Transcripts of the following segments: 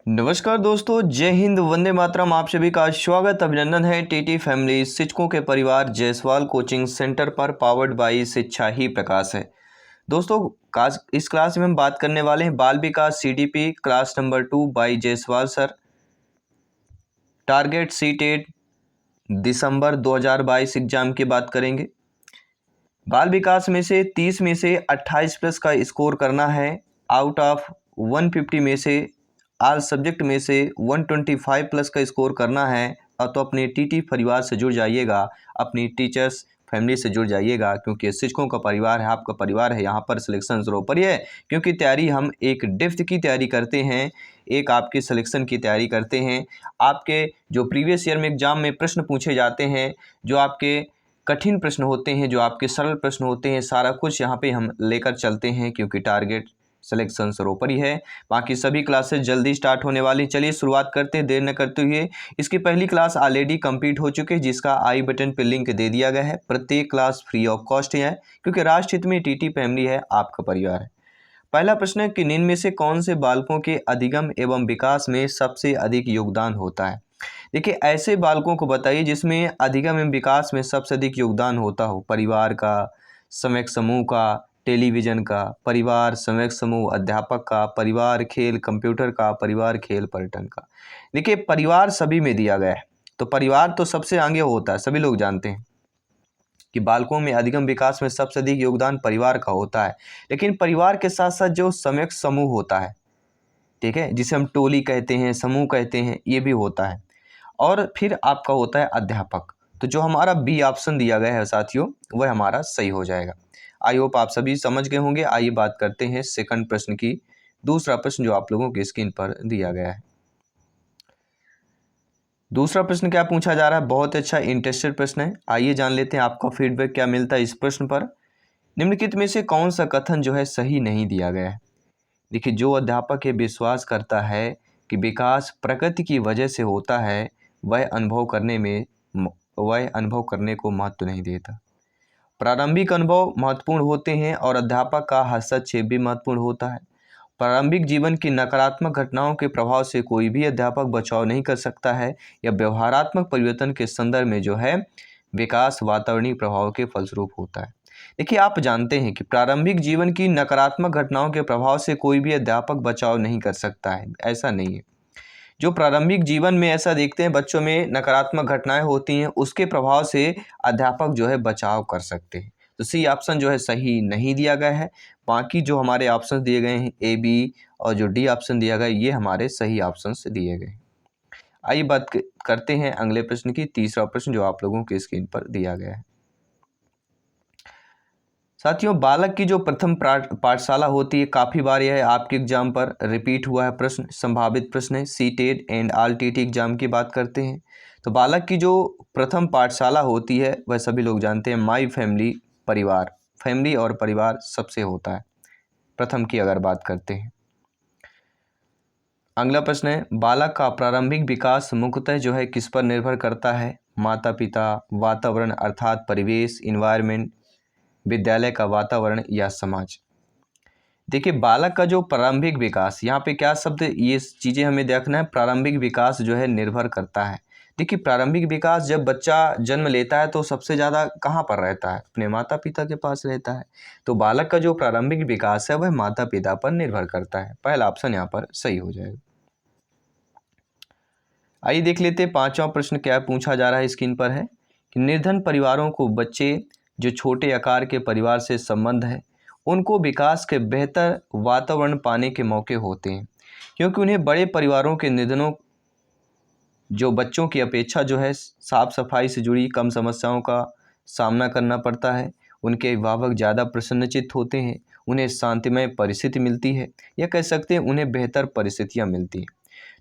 नमस्कार दोस्तों, जय हिंद, वंदे मातरम। आप सभी का स्वागत अभिनंदन है टीटी फैमिली शिक्षकों के परिवार जायसवाल कोचिंग सेंटर पर, पावर्ड बाई शिक्षा ही प्रकाश है। दोस्तों, इस क्लास में हम बात करने वाले हैं बाल विकास CDP class number 2 by Jaiswal sir. Target CTET दिसंबर 2022 एग्जाम की बात करेंगे। बाल विकास में से 30 में से 28 प्लस का स्कोर करना है। आउट ऑफ 150 में से आल सब्जेक्ट में से 125 प्लस का स्कोर करना है। और तो अपने टीटी परिवार से जुड़ जाइएगा, अपनी टीचर्स फैमिली से जुड़ जाइएगा, क्योंकि शिक्षकों का परिवार है, आपका परिवार है। यहाँ पर सिलेक्शन ज़रूरी है, क्योंकि तैयारी हम एक डेप्थ की तैयारी करते हैं, एक आपकी सिलेक्शन की तैयारी करते हैं। आपके जो प्रीवियस ईयर में एग्जाम में प्रश्न पूछे जाते हैं, जो आपके कठिन प्रश्न होते हैं, जो आपके सरल प्रश्न होते हैं, सारा कुछ यहाँ पे हम लेकर चलते हैं, क्योंकि टारगेट सिलेक्शन सर्वोपरि है। बाकी सभी क्लासेस जल्दी स्टार्ट होने वाली। चलिए शुरुआत करते हैं देर न करते हुए। इसकी पहली क्लास ऑलरेडी कंप्लीट हो चुकी है, जिसका आई बटन पर लिंक दे दिया गया है। प्रत्येक क्लास फ्री ऑफ कॉस्ट है, क्योंकि राष्ट्र हित में टीटी फैमिली है, आपका परिवार है। पहला प्रश्न है कि निम्न में से कौन से बालकों के अधिगम एवं विकास में सबसे अधिक योगदान होता है। देखिए, ऐसे बालकों को बताइए जिसमें अधिगम एवं विकास में सबसे अधिक योगदान होता हो। परिवार का, समयक समूह का, टेलीविज़न का, परिवार समयक समूह अध्यापक का, परिवार खेल कंप्यूटर का, परिवार खेल पर्यटन का। देखिए, परिवार सभी में दिया गया है, तो परिवार तो सबसे आगे होता है। सभी लोग जानते हैं कि बालकों में अधिगम विकास में सबसे अधिक योगदान परिवार का होता है। लेकिन परिवार के साथ साथ जो समयक समूह होता है, ठीक है, जिसे हम टोली कहते हैं, समूह कहते हैं, ये भी होता है। और फिर आपका होता है अध्यापक। तो जो हमारा बी ऑप्शन दिया गया है साथियों, वह हमारा सही हो जाएगा। आई होप आप सभी समझ गए होंगे। आइए बात करते हैं सेकंड प्रश्न की। दूसरा प्रश्न जो आप लोगों की स्क्रीन पर दिया गया है। दूसरा प्रश्न क्या पूछा जा रहा है, बहुत अच्छा इंटरेस्टेड प्रश्न है। आइए जान लेते हैं आपका फीडबैक क्या मिलता है इस प्रश्न पर। निम्नलिखित में से कौन सा कथन जो है सही नहीं दिया गया है। देखिए, जो अध्यापक ये विश्वास करता है कि विकास प्रकृति की वजह से होता है, वह अनुभव करने को महत्व नहीं देता। प्रारंभिक अनुभव महत्वपूर्ण होते हैं और अध्यापक का हस्तक्षेप भी महत्वपूर्ण होता है। प्रारंभिक जीवन की नकारात्मक घटनाओं के प्रभाव से कोई भी अध्यापक बचाव नहीं कर सकता है। या व्यवहारात्मक परिवर्तन के संदर्भ में जो है विकास वातावरणीय प्रभाव के फलस्वरूप होता है। देखिए, आप जानते हैं कि प्रारंभिक जीवन की नकारात्मक घटनाओं के प्रभाव से कोई भी अध्यापक बचाव नहीं कर सकता है, ऐसा नहीं है। जो प्रारंभिक जीवन में ऐसा देखते हैं, बच्चों में नकारात्मक घटनाएं होती हैं, उसके प्रभाव से अध्यापक जो है बचाव कर सकते हैं। तो सी ऑप्शन जो है सही नहीं दिया गया है। बाकी जो हमारे ऑप्शन दिए गए हैं ए, बी और जो डी ऑप्शन दिया गया है, ये हमारे सही ऑप्शन से दिए गए हैं। आइए बात करते हैं अगले प्रश्न की। तीसरा प्रश्न जो आप लोगों के स्क्रीन पर दिया गया है। साथियों, बालक की जो प्रथम पाठशाला होती है, काफ़ी बार यह आपके एग्जाम पर रिपीट हुआ है प्रश्न, संभावित प्रश्न है। सी टेट एंड आल टीटी एग्जाम की बात करते हैं तो बालक की जो प्रथम पाठशाला होती है, वह सभी लोग जानते हैं माई फैमिली, परिवार, फैमिली और परिवार सबसे होता है। प्रथम की अगर बात करते हैं। अगला प्रश्न है, बालक का प्रारंभिक विकास मुख्यतः जो है किस पर निर्भर करता है। माता पिता, वातावरण अर्थात परिवेश, इन्वायरमेंट, विद्यालय का वातावरण या समाज। देखिए, बालक का जो प्रारंभिक विकास, यहाँ पे क्या शब्द, ये चीज़ें हमें देखना है। प्रारंभिक विकास जो है निर्भर करता है। देखिए, प्रारंभिक विकास जब बच्चा जन्म लेता है तो सबसे ज़्यादा कहाँ पर रहता है, अपने माता पिता के पास रहता है। तो बालक का जो प्रारंभिक विकास है वह माता पिता पर निर्भर करता है। पहला ऑप्शन यहाँ पर सही हो जाएगा। आइए देख लेते हैं पांचवा प्रश्न क्या पूछा जा रहा है, स्क्रीन पर है कि निर्धन परिवारों को बच्चे जो छोटे आकार के परिवार से संबंध है, उनको विकास के बेहतर वातावरण पाने के मौके होते हैं, क्योंकि उन्हें बड़े परिवारों के निधनों जो बच्चों की अपेक्षा जो है साफ सफाई से जुड़ी कम समस्याओं का सामना करना पड़ता है। उनके अभिभावक ज़्यादा प्रसन्नचित्त होते हैं, उन्हें शांतिमय परिस्थिति मिलती है, या कह सकते हैं उन्हें बेहतर परिस्थितियाँ मिलती हैं।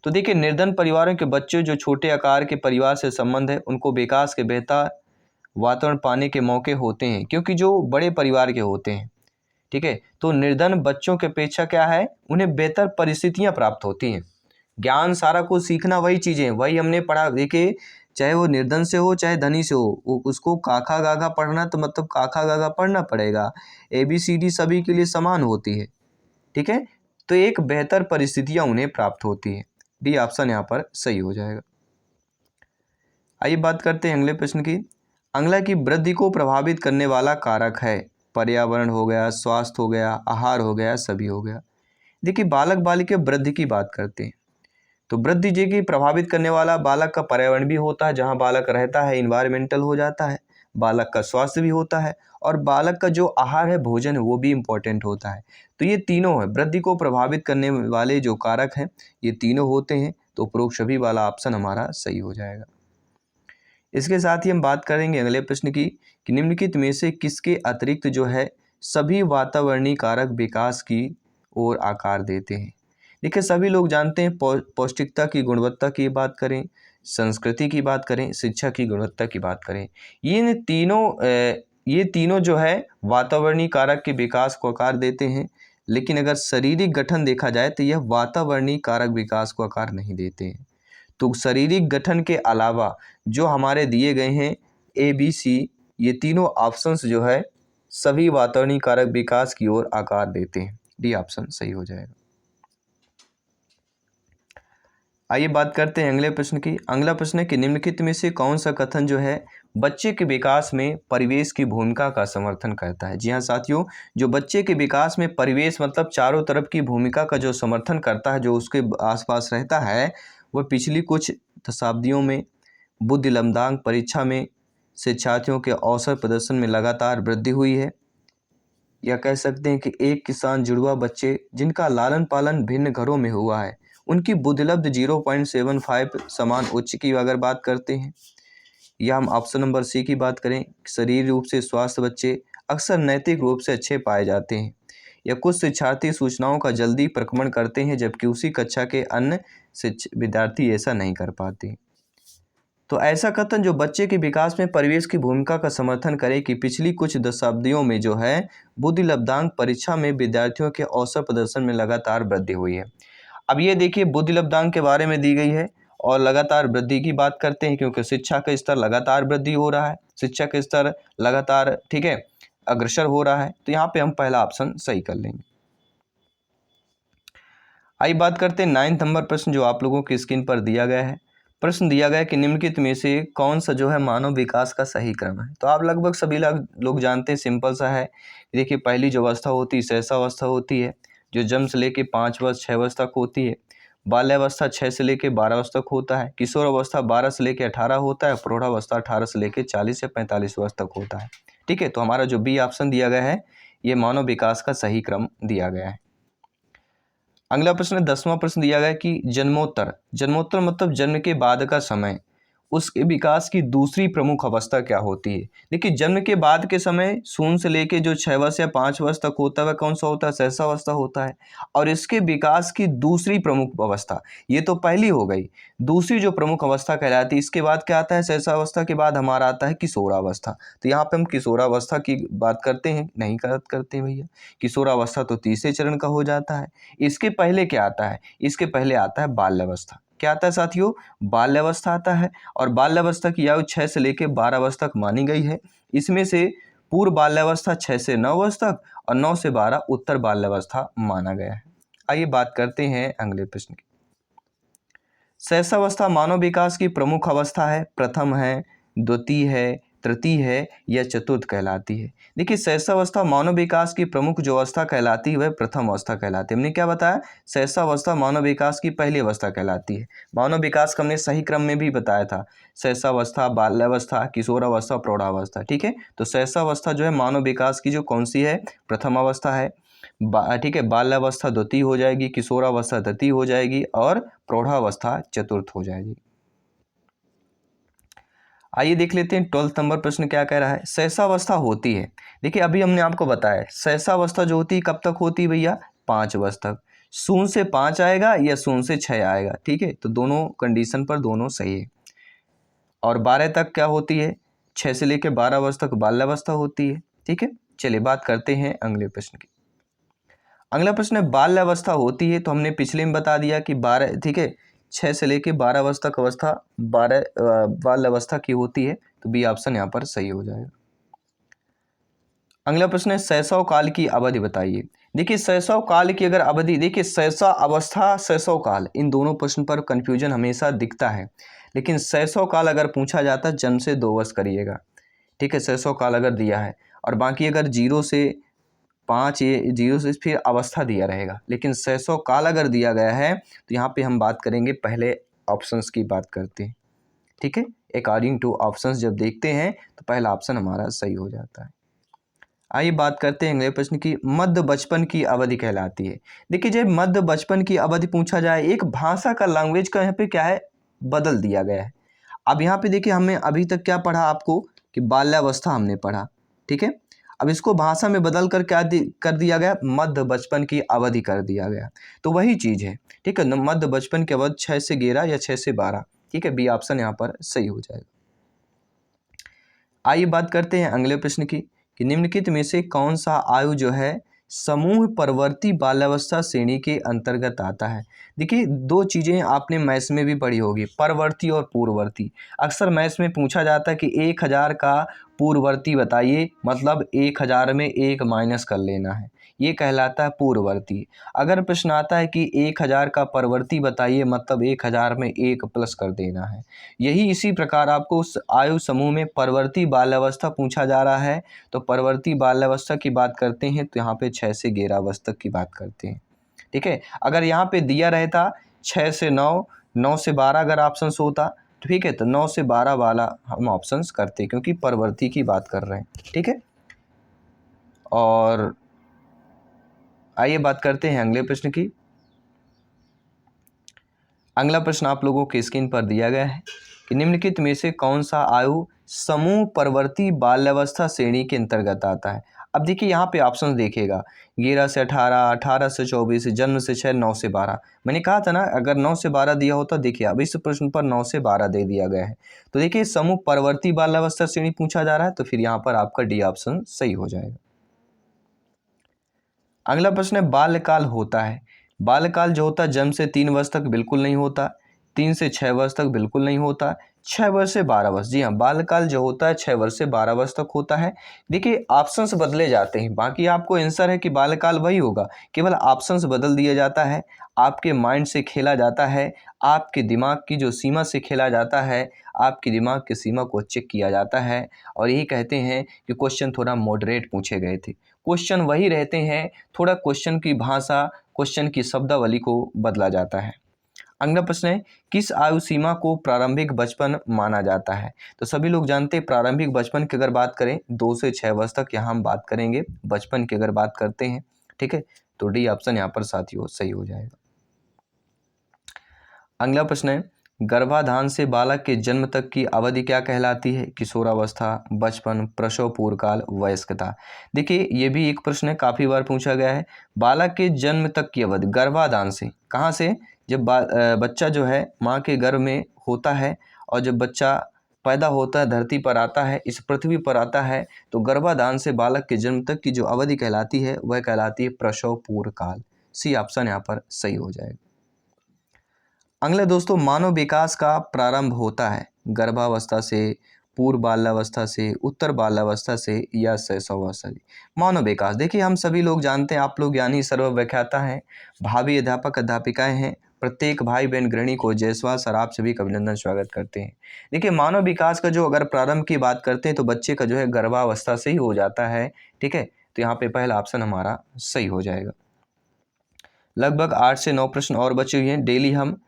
तो देखिए, निर्धन परिवारों के बच्चे जो छोटे आकार के परिवार से संबंध है, उनको विकास के बेहतर वातावरण पाने के मौके होते हैं, क्योंकि जो बड़े परिवार के होते हैं, ठीक है। तो निर्धन बच्चों की अपेक्षा क्या है, उन्हें बेहतर परिस्थितियां प्राप्त होती हैं। ज्ञान सारा कुछ सीखना वही चीज़ें, वही हमने पढ़ा। देखिए, चाहे वो निर्धन से हो चाहे धनी से हो, उसको काखा गागा पढ़ना तो मतलब काखा गागा पढ़ना पड़ेगा। ABCD सभी के लिए समान होती है, ठीक है। तो एक बेहतर परिस्थितियां उन्हें प्राप्त होती है। डी ऑप्शन यहाँ पर सही हो जाएगा। आइए बात करते हैं अगले प्रश्न की। अगला की वृद्धि को प्रभावित करने वाला कारक है। पर्यावरण हो गया, स्वास्थ्य हो गया, आहार हो गया, सभी हो गया। देखिए बालक बालिका वृद्धि की बात करते हैं तो वृद्धि जी की प्रभावित करने वाला बालक का पर्यावरण भी होता है, जहाँ बालक रहता है इन्वायरमेंटल हो जाता है। बालक का स्वास्थ्य भी होता है और बालक का जो आहार है, भोजन है, वो भी इम्पोर्टेंट होता है। तो ये तीनों है वृद्धि को प्रभावित करने वाले जो कारक हैं, ये तीनों होते हैं। तो उपरोक्त सभी वाला ऑप्शन हमारा सही हो जाएगा। इसके साथ ही हम बात करेंगे अगले प्रश्न की कि निम्नलिखित में से किसके अतिरिक्त जो है सभी वातावरणीय कारक विकास की ओर आकार देते हैं। देखिए सभी लोग जानते हैं पौष्टिकता की गुणवत्ता की बात करें, संस्कृति की बात करें, शिक्षा की गुणवत्ता की बात करें, ये तीनों जो है वातावरणीय कारक के विकास को आकार देते हैं। लेकिन अगर शारीरिक गठन देखा जाए तो यह वातावरणीय कारक विकास को आकार नहीं देते हैं। तो शारीरिक गठन के अलावा जो हमारे दिए गए हैं ए बी सी, ये तीनों ऑप्शंस जो है सभी वातावरणीय कारक विकास की ओर आकार देते हैं। डी ऑप्शन सही हो जाएगा। आइए बात करते हैं अगले प्रश्न की। अगला प्रश्न है कि निम्नलिखित में से कौन सा कथन जो है बच्चे के विकास में परिवेश की भूमिका का समर्थन करता है। जी हाँ साथियों, जो बच्चे के विकास में परिवेश मतलब चारों तरफ की भूमिका का जो समर्थन करता है, जो उसके आसपास रहता है, वह पिछली कुछ दशाब्दियों में बुद्धि लब्धांक परीक्षा में शिक्षार्थियों के औसत प्रदर्शन में लगातार वृद्धि हुई है। या कह सकते हैं कि एक किसान जुड़वा बच्चे जिनका लालन पालन भिन्न घरों में हुआ है, उनकी बुद्धिलब्ध 0.75 समान उच्च की अगर बात करते हैं। या हम ऑप्शन नंबर सी की बात करें, शरीर रूप से स्वस्थ बच्चे अक्सर नैतिक रूप से अच्छे पाए जाते हैं। या कुछ शिक्षार्थी सूचनाओं का जल्दी प्रक्रमण करते हैं, जबकि उसी कक्षा के अन्य विद्यार्थी ऐसा नहीं कर पाते। तो ऐसा कथन जो बच्चे के विकास में परिवेश की भूमिका का समर्थन करे कि पिछली कुछ दशाब्दियों में जो है बुद्धि लब्धांक परीक्षा में विद्यार्थियों के औसत प्रदर्शन में लगातार वृद्धि हुई है। अब ये देखिए बुद्धि लब्धांक के बारे में दी गई है और लगातार वृद्धि की बात करते हैं, क्योंकि शिक्षा का स्तर लगातार वृद्धि हो रहा है, शिक्षा का स्तर लगातार ठीक है अग्रसर हो रहा है। तो यहाँ पे हम पहला ऑप्शन सही कर लेंगे। आइए बात करते हैं 9 नंबर प्रश्न जो आप लोगों की स्क्रीन पर दिया गया है। प्रश्न दिया गया है कि निम्नलिखित में से कौन सा जो है मानव विकास का सही क्रम है। तो आप लगभग सभी लोग जानते हैं, सिंपल सा है। देखिए पहली जो अवस्था होती है शैशवावस्था होती है, जो जन्म से लेके 5 वर्ष 6 वर्ष तक होती है। बाल्यावस्था 6 से लेके 12 वर्ष तक होता है। किशोर अवस्था 12 से लेके 18 होता है। प्रौढ़ावस्था 18 से लेके 40 या 45 वर्ष तक होता है। ठीक है, तो हमारा जो बी ऑप्शन दिया गया है ये मानव विकास का सही क्रम दिया गया है। अगला प्रश्न 10वां प्रश्न दिया गया है कि जन्मोत्तर मतलब जन्म के बाद का समय, उसके विकास की दूसरी प्रमुख अवस्था क्या होती है। देखिए जन्म के बाद के समय शून्य से लेके जो 6 वर्ष या 5 वर्ष तक होता है वह कौन सा होता है, शैशवावस्था होता है। और इसके विकास की दूसरी प्रमुख अवस्था, ये तो पहली हो गई, दूसरी जो प्रमुख अवस्था कहलाती है, इसके बाद क्या आता है, शैशवावस्था के बाद हमारा आता है किशोरावस्था। तो यहाँ पे हम किशोरावस्था की बात करते हैं, नहीं करते भैया। किशोरावस्था तो तीसरे चरण का हो जाता है। इसके पहले क्या आता है, इसके पहले आता है बाल्यावस्था। क्या आता है साथियों, बाल्यावस्था आता है। और बाल्यावस्था की आयु 6 से लेकर 12 वर्ष तक मानी गई है। इसमें से पूर्व बाल्यावस्था 6 से 9 वर्ष तक और 9 से 12 उत्तर बाल्यावस्था माना गया है। आइए बात करते हैं अगले प्रश्न की। शैशवावस्था मानव विकास की प्रमुख अवस्था है, प्रथम है, द्वितीय है, तृतीय है या चतुर्थ कहलाती है। देखिए शैशवावस्था मानव विकास की प्रमुख जो अवस्था कहलाती है वह प्रथम अवस्था कहलाती है। हमने क्या बताया, शैशवावस्था मानव विकास की पहली अवस्था कहलाती है। मानव विकास का हमने सही क्रम में भी बताया था, शैशवावस्था, बाल्यावस्था, किशोरावस्था, प्रौढ़ावस्था। ठीक है, तो शैशवावस्था जो है मानव विकास की जो कौन सी है, प्रथम अवस्था है। ठीक है, बाल्यावस्था द्वितीय हो जाएगी, किशोरावस्था तृतीय हो जाएगी और प्रौढ़ावस्था चतुर्थ हो जाएगी। आइए देख लेते हैं 12 नंबर प्रश्न क्या कह रहा है। शैशवावस्था होती है, देखिए अभी हमने आपको बताया शैशवावस्था जो होती है कब तक होती है भैया, 5 वर्ष तक। 0 से 5 आएगा या 0 से 6 आएगा। ठीक है, तो दोनों कंडीशन पर दोनों सही है। और 12 तक क्या होती है, 6 से लेकर 12 वर्ष तक बाल्यावस्था होती है। ठीक है, चलिए बात करते हैं अगले प्रश्न की। अगला प्रश्न है बाल्यावस्था होती है, तो हमने पिछले में बता दिया कि 12, ठीक है, 6 से लेके 12 वर्ष तक अवस्था 12 बाल्यावस्था की होती है। तो बी ऑप्शन यहाँ पर सही हो जाएगा। अगला प्रश्न है शैशव काल की अवधि बताइए। देखिए शैशव काल की अगर अवधि, देखिए शैशव अवस्था शैशव काल, इन दोनों प्रश्न पर कन्फ्यूजन हमेशा दिखता है, लेकिन शैशव काल अगर पूछा जाता है जन्म से 2 वर्ष करिएगा, ठीक है, शैशव काल अगर दिया है, और बाकी अगर 0 से 5 ये 0 से फिर अवस्था दिया रहेगा, लेकिन शैशव काल अगर दिया गया है तो यहाँ पे हम बात करेंगे पहले ऑप्शंस की बात करते हैं, ठीक है। अकॉर्डिंग टू ऑप्शंस जब देखते हैं तो पहला ऑप्शन हमारा सही हो जाता है। आइए बात करते हैं अगले प्रश्न की, मध्य बचपन की अवधि कहलाती है। देखिए जब मध्य बचपन की अवधि पूछा जाए, एक भाषा का लैंग्वेज का यहाँ पे क्या है, बदल दिया गया है। अब यहाँ पे देखिए हमने अभी तक क्या पढ़ा आपको कि बाल्यावस्था हमने पढ़ा, ठीक है। अब इसको भाषा में बदल कर क्या कर दिया गया, मध्य बचपन की अवधि कर दिया गया। तो वही चीज़ है, ठीक है, मध्य बचपन की अवधि 6 से 11 या 6 से 12, ठीक है, बी ऑप्शन यहाँ पर सही हो जाएगा। आइए बात करते हैं अगले प्रश्न की कि निम्नलिखित में से कौन सा आयु जो है समूह परवर्ती बाल्यावस्था श्रेणी के अंतर्गत आता है। देखिए 2 चीज़ें आपने मैथ्स में भी पढ़ी होगी, परवर्ती और पूर्ववर्ती। अक्सर मैथ्स में पूछा जाता है कि 1000 का पूर्ववर्ती बताइए, मतलब 1000 में 1 माइनस कर लेना है, ये कहलाता है पूर्ववर्ती। अगर प्रश्न आता है कि 1000 का परवर्ती बताइए, मतलब 1000 में 1 प्लस कर देना है। यही इसी प्रकार आपको उस आयु समूह में परवर्ती बाल्यावस्था पूछा जा रहा है, तो परवर्ती बाल्यावस्था की बात करते हैं तो यहाँ पे 6 से 11 वर्ष तक की बात करते हैं, ठीक है। अगर यहाँ पे दिया रहता 6 से 9, 9 से 12 अगर ऑप्शन होता, ठीक है, तो 9 से 12 वाला हम ऑप्शंस करते, क्योंकि परवर्ती की बात कर रहे हैं, ठीक है। और आइए बात करते हैं अगले प्रश्न की। अगला प्रश्न आप लोगों के स्क्रीन पर दिया गया है कि निम्नलिखित में से कौन सा आयु समूह परवर्ती बाल्यावस्था श्रेणी के अंतर्गत आता है। अब देखिए यहाँ पे ऑप्शन देखिएगा, 11 से 18, 18 से 24, जन्म से 6, 9 से 12। मैंने कहा था ना अगर 9 से 12 दिया होता, देखिए अब इस प्रश्न पर 9 से 12 दे दिया गया है, तो देखिए समूह परवर्ती बाल्यावस्था श्रेणी पूछा जा रहा है, तो फिर यहाँ पर आपका डी ऑप्शन सही हो जाएगा। अगला प्रश्न है बाल्यकाल होता है। बाल्यकाल जो होता है जन्म से 3 वर्ष तक बिल्कुल नहीं होता, 3 से 6 वर्ष तक बिल्कुल नहीं होता, 6 वर्ष से 12 वर्ष, जी हाँ, बाल्यकाल जो होता है 6 वर्ष से 12 वर्ष तक होता है। देखिए ऑप्शंस बदले जाते हैं, बाकी आपको आंसर है कि बाल्यकाल वही होगा, केवल ऑप्शंस बदल दिया जाता है, आपके माइंड से खेला जाता है, आपके दिमाग की जो सीमा से खेला जाता है, आपके दिमाग की सीमा को चेक किया जाता है। और यही कहते हैं कि क्वेश्चन थोड़ा मॉडरेट पूछे गए थे, क्वेश्चन वही रहते हैं, थोड़ा क्वेश्चन की भाषा, क्वेश्चन की शब्दावली को बदला जाता है। अगला प्रश्न है किस आयु सीमा को प्रारंभिक बचपन माना जाता है। तो सभी लोग जानते हैं प्रारंभिक बचपन की अगर बात करें 2 से 6 वर्ष तक यहाँ हम बात करेंगे बचपन की अगर बात करते हैं, ठीक है, तो डी ऑप्शन यहाँ पर साथियों सही हो जाएगा। अगला प्रश्न है गर्भाधान से बालक के जन्म तक की अवधि क्या कहलाती है। किशोरावस्था, बचपन, प्रसव पूर्व काल, वयस्कता। देखिए ये भी एक प्रश्न है, काफ़ी बार पूछा गया है। बालक के जन्म तक की अवधि गर्भाधान से, कहाँ से, जब बच्चा जो है माँ के गर्भ में होता है और जब बच्चा पैदा होता है, धरती पर आता है, इस पृथ्वी पर आता है, तो गर्भाधान से बालक के जन्म तक की जो अवधि कहलाती है वह कहलाती है प्रसव पूर्व काल। सी ऑप्शन यहाँ पर सही हो जाएगा। अगला दोस्तों मानव विकास का प्रारंभ होता है गर्भावस्था से, पूर्व बाल्यावस्था से, उत्तर बाल्यावस्था से या शैशवावस्था से। मानव विकास देखिए हम सभी लोग जानते हैं, आप लोग ज्ञानी सर्वव्याख्याता हैं, भावी अध्यापक अध्यापिकाएं हैं, प्रत्येक भाई बहन गृहिणी को जयस्वाल सर आप सभी का अभिनंदन स्वागत करते हैं। देखिए मानव विकास का जो अगर प्रारंभ की बात करते हैं तो बच्चे का जो है गर्भावस्था से ही हो जाता है, ठीक है, तो यहाँ पे पहला ऑप्शन हमारा सही हो जाएगा। लगभग 8 से 9 प्रश्न और बचे हुए हैं। डेली हम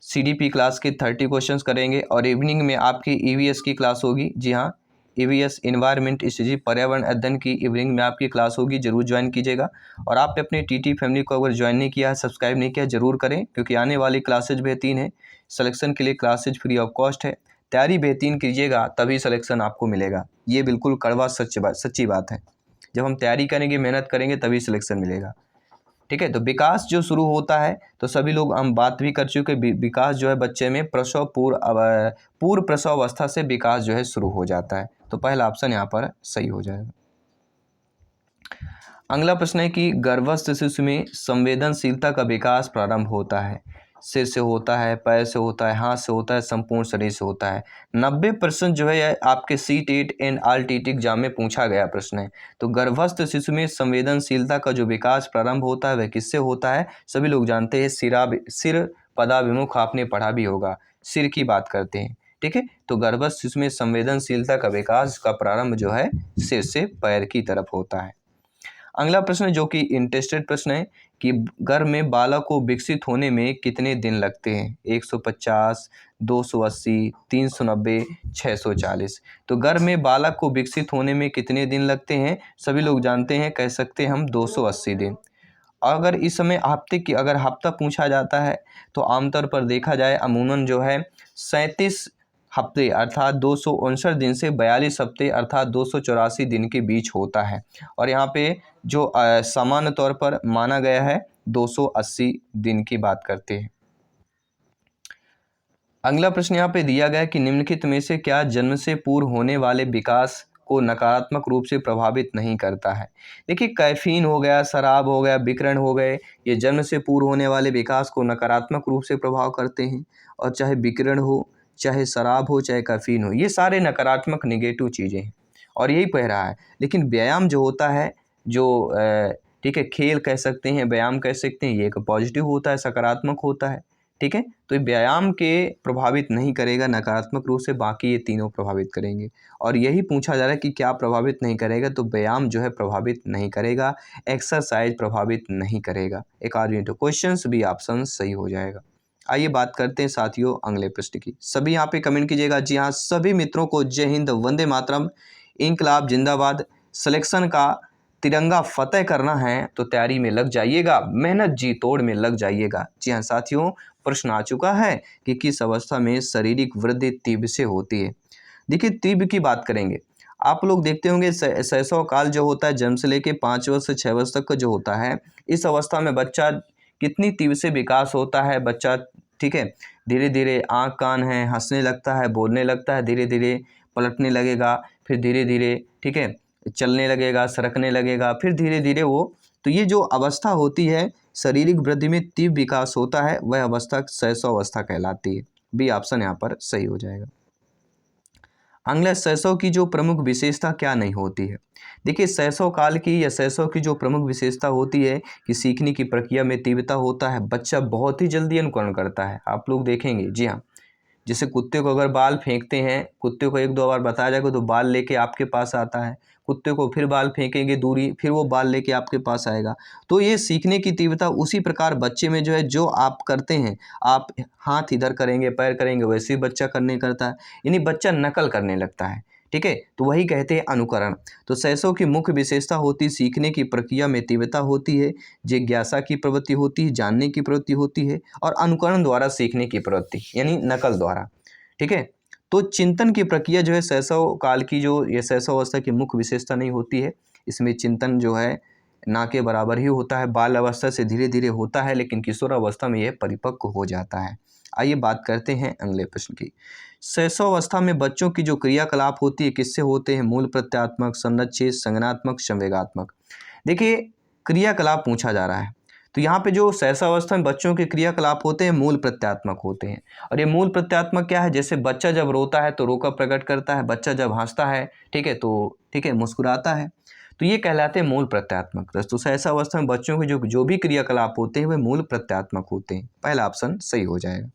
CDP क्लास के 30 क्वेश्चंस करेंगे और इवनिंग में आपकी EVS की क्लास होगी। जी हाँ, EVS इन्वायरमेंट स्टडी पर्यावरण अध्ययन की इवनिंग में आपकी क्लास होगी, जरूर ज्वाइन कीजिएगा। और आप अपने TT फैमिली को अगर ज्वाइन नहीं किया है, सब्सक्राइब नहीं किया, जरूर करें, क्योंकि आने वाली क्लासेज बेहतरीन है। सिलेक्शन के लिए क्लासेज फ्री ऑफ कॉस्ट है, तैयारी बेहतरीन कीजिएगा तभी सिलेक्शन आपको मिलेगा। ये बिल्कुल कड़वा सच्ची बात है, जब हम तैयारी करेंगे, मेहनत करेंगे तभी सिलेक्शन मिलेगा, ठीक है। तो विकास जो शुरू होता है, तो सभी लोग हम बात भी कर चुके, विकास जो है बच्चे में पूर्व प्रसव अवस्था से विकास जो है शुरू हो जाता है, तो पहला ऑप्शन यहाँ पर सही हो जाएगा। अगला प्रश्न है कि गर्भस्थ शिशु में संवेदनशीलता का विकास प्रारंभ होता है। सिर से होता है, पैर से होता है, हाथ से होता है, संपूर्ण शरीर से होता है। 90% जो है यह आपके CTET एंड RTT एग्जाम में पूछा गया प्रश्न है। तो गर्भस्थ शिशु में संवेदनशीलता का जो विकास प्रारंभ होता है वह किससे होता है? सभी लोग जानते हैं सिर पदाभिमुख, आपने पढ़ा भी होगा, सिर की बात करते हैं। ठीक है, तो गर्भस्थ शिशु में संवेदनशीलता का विकास का प्रारंभ जो है सिर से पैर की तरफ होता है। अगला प्रश्न जो कि इंटरेस्टेड प्रश्न है कि गर्भ में बालक को विकसित होने में कितने दिन लगते हैं? 150, 280, 390, 640। तो गर्भ में बालक को विकसित होने में कितने दिन लगते हैं? सभी लोग जानते हैं, कह सकते हैं हम 280 दिन। अगर इस समय हफ्ते की अगर हफ्ता पूछा जाता है तो आमतौर पर देखा जाए अमूमन जो है 37 हफ्ते अर्थात 259 दिन से 42 हफ्ते अर्थात 284 दिन के बीच होता है। और यहाँ पे जो सामान्य तौर पर माना गया है 280 दिन की बात करते हैं। अगला प्रश्न यहाँ पे दिया गया है कि निम्नलिखित में से क्या जन्म से पूर्व होने वाले विकास को नकारात्मक रूप से प्रभावित नहीं करता है? देखिए, कैफीन हो गया, शराब हो गया, विकिरण हो गए, ये जन्म से पूर्व होने वाले विकास को नकारात्मक रूप से प्रभाव करते हैं। और चाहे विकिरण हो, चाहे शराब हो, चाहे कैफीन हो, ये सारे नकारात्मक निगेटिव चीज़ें हैं और यही कह रहा है। लेकिन व्यायाम जो होता है, जो ठीक है, खेल कह सकते हैं, व्यायाम कह सकते हैं, ये एक पॉजिटिव होता है, सकारात्मक होता है। ठीक है, तो ये व्यायाम के प्रभावित नहीं करेगा नकारात्मक रूप से, बाकी ये तीनों प्रभावित करेंगे। और यही पूछा जा रहा है कि क्या प्रभावित नहीं करेगा? तो व्यायाम जो है प्रभावित नहीं करेगा, एक्सरसाइज प्रभावित नहीं करेगा। एक आध मिनट, क्वेश्चन भी ऑप्शन सही हो जाएगा। आइए बात करते हैं साथियों अगले प्रश्न की। सभी यहाँ पे कमेंट कीजिएगा। जी हाँ, सभी मित्रों को जय हिंद, वंदे मातरम, इंकलाब जिंदाबाद। सिलेक्शन का तिरंगा फतेह करना है तो तैयारी में लग जाइएगा, मेहनत जी तोड़ में लग जाइएगा। जी हाँ साथियों, प्रश्न आ चुका है कि किस अवस्था में शारीरिक वृद्धि तीव्र से होती है। देखिए, तीव्र की बात करेंगे, आप लोग देखते होंगे शैशव काल जो होता है जन्म से लेके 5 वर्ष से 6 वर्ष तक का जो होता है, इस अवस्था में बच्चा कितनी तीव्र से विकास होता है। बच्चा ठीक है, धीरे धीरे आँख कान है, हंसने लगता है, बोलने लगता है, धीरे धीरे पलटने लगेगा, फिर धीरे धीरे ठीक है चलने लगेगा, सरकने लगेगा, फिर धीरे धीरे वो, तो ये जो अवस्था होती है शारीरिक वृद्धि में तीव्र विकास होता है, वह अवस्था शैशव अवस्था कहलाती है। बी ऑप्शन यहाँ पर सही हो जाएगा। अगला, शैशव की जो प्रमुख विशेषता क्या नहीं होती है? देखिए, शैशव काल की या शैशव की जो प्रमुख विशेषता होती है कि सीखने की प्रक्रिया में तीव्रता होता है, बच्चा बहुत ही जल्दी अनुकरण करता है। आप लोग देखेंगे, जी हाँ, जैसे कुत्ते को अगर बाल फेंकते हैं, कुत्ते को 1-2 बार बताया जाएगा तो बाल लेके आपके पास आता है, कुत्ते को फिर बाल फेंकेंगे दूरी, फिर वो बाल लेके आपके पास आएगा। तो ये सीखने की तीव्रता उसी प्रकार बच्चे में जो है, जो आप करते हैं, आप हाथ इधर करेंगे, पैर करेंगे, वैसे ही बच्चा करने करता है, यानी बच्चा नकल करने लगता है। ठीक है, तो वही कहते हैं अनुकरण। तो शैशव की मुख्य विशेषता होती है सीखने की प्रक्रिया में तीव्रता होती है, जिज्ञासा की प्रवृत्ति होती है, जानने की प्रवृत्ति होती है, और अनुकरण द्वारा सीखने की प्रवृत्ति यानी नकल द्वारा। ठीक है, तो चिंतन की प्रक्रिया जो है शैशव काल की, जो ये शैशव अवस्था की मुख्य विशेषता नहीं होती है, इसमें चिंतन जो है ना के बराबर ही होता है। बाल अवस्था से धीरे धीरे होता है, लेकिन किशोर अवस्था में यह परिपक्व हो जाता है। आइए बात करते हैं अगले प्रश्न की। शैशव अवस्था में बच्चों की जो क्रियाकलाप होती है किससे होते हैं? मूल प्रत्यात्मक, संरक्षित, संज्ञानात्मक, संवेगात्मक। देखिए, क्रियाकलाप पूछा जा रहा है, तो यहाँ पे जो शैशव अवस्था में बच्चों के क्रियाकलाप होते हैं मूल प्रत्यात्मक होते हैं। और ये मूल प्रत्यात्मक क्या है? जैसे बच्चा जब रोता है तो रोकर प्रकट करता है, बच्चा जब हंसता है ठीक है तो ठीक है मुस्कुराता है, तो ये कहलाते हैं मूल प्रत्यात्मक। तो शैशव अवस्था में बच्चों के जो भी क्रियाकलाप होते हैं वे मूल प्रत्यात्मक होते हैं। पहला ऑप्शन सही हो जाएगा।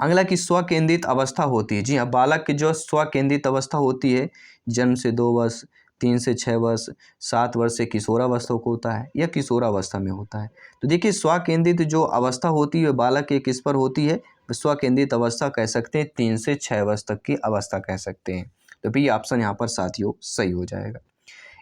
अगला की स्व केंद्रित अवस्था होती है। जी हाँ, बालक की जो स्व केंद्रित अवस्था होती है जन्म से 2 वर्ष, 3 से 6 वर्ष, 7 वर्ष से किशोरावस्था को होता है या किशोरावस्था में होता है। तो देखिए, स्व केंद्रित जो अवस्था होती है बालक के किस पर होती है? स्व केंद्रित अवस्था कह सकते हैं 3 से 6 वर्ष तक की अवस्था कह सकते हैं। तो बी ऑप्शन यहाँ पर साथियों सही हो जाएगा।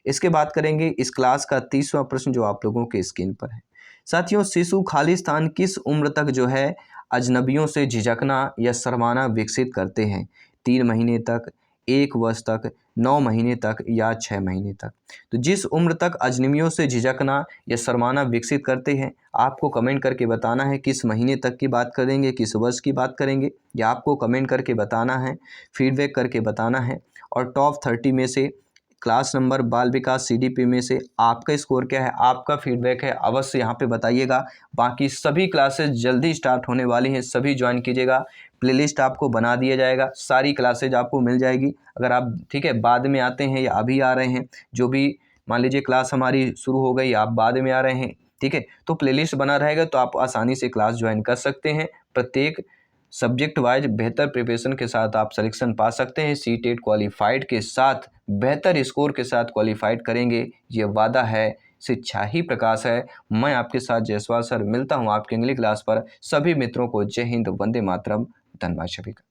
इसके बात करेंगे इस क्लास का 30वां प्रश्न जो आप लोगों के स्क्रीन पर है। साथियों, शिशु खालिस्तान किस उम्र तक जो है अजनबियों से झिझकना या शर्माना विकसित करते हैं? 3 महीने तक, 1 वर्ष तक, 9 महीने तक या 6 महीने तक? तो जिस उम्र तक अजनबियों से झिझकना या शर्माना विकसित करते हैं, आपको कमेंट करके बताना है किस महीने तक की बात करेंगे, किस वर्ष की बात करेंगे, या आपको कमेंट करके बताना है, फीडबैक करके बताना है। और टॉप 30 में से क्लास नंबर बाल विकास CDP में से आपका स्कोर क्या है, आपका फीडबैक है, अवश्य यहाँ पे बताइएगा। बाकी सभी क्लासेस जल्दी स्टार्ट होने वाली हैं, सभी ज्वाइन कीजिएगा। प्लेलिस्ट आपको बना दिया जाएगा, सारी क्लासेज आपको मिल जाएगी। अगर आप ठीक है बाद में आते हैं या अभी आ रहे हैं, जो भी मान लीजिए क्लास हमारी शुरू हो गई, आप बाद में आ रहे हैं, ठीक है, तो प्लेलिस्ट बना रहेगा तो आप आसानी से क्लास ज्वाइन कर सकते हैं। प्रत्येक सब्जेक्ट वाइज बेहतर प्रिपरेशन के साथ आप सिलेक्शन पा सकते हैं। CTET क्वालिफाइड के साथ बेहतर स्कोर के साथ क्वालिफाइड करेंगे, ये वादा है, शिक्षा ही प्रकाश है। मैं आपके साथ जयसवाल सर मिलता हूँ आपके अगली क्लास पर। सभी मित्रों को जय हिंद, वंदे मातरम, धन्यवाद सभी का।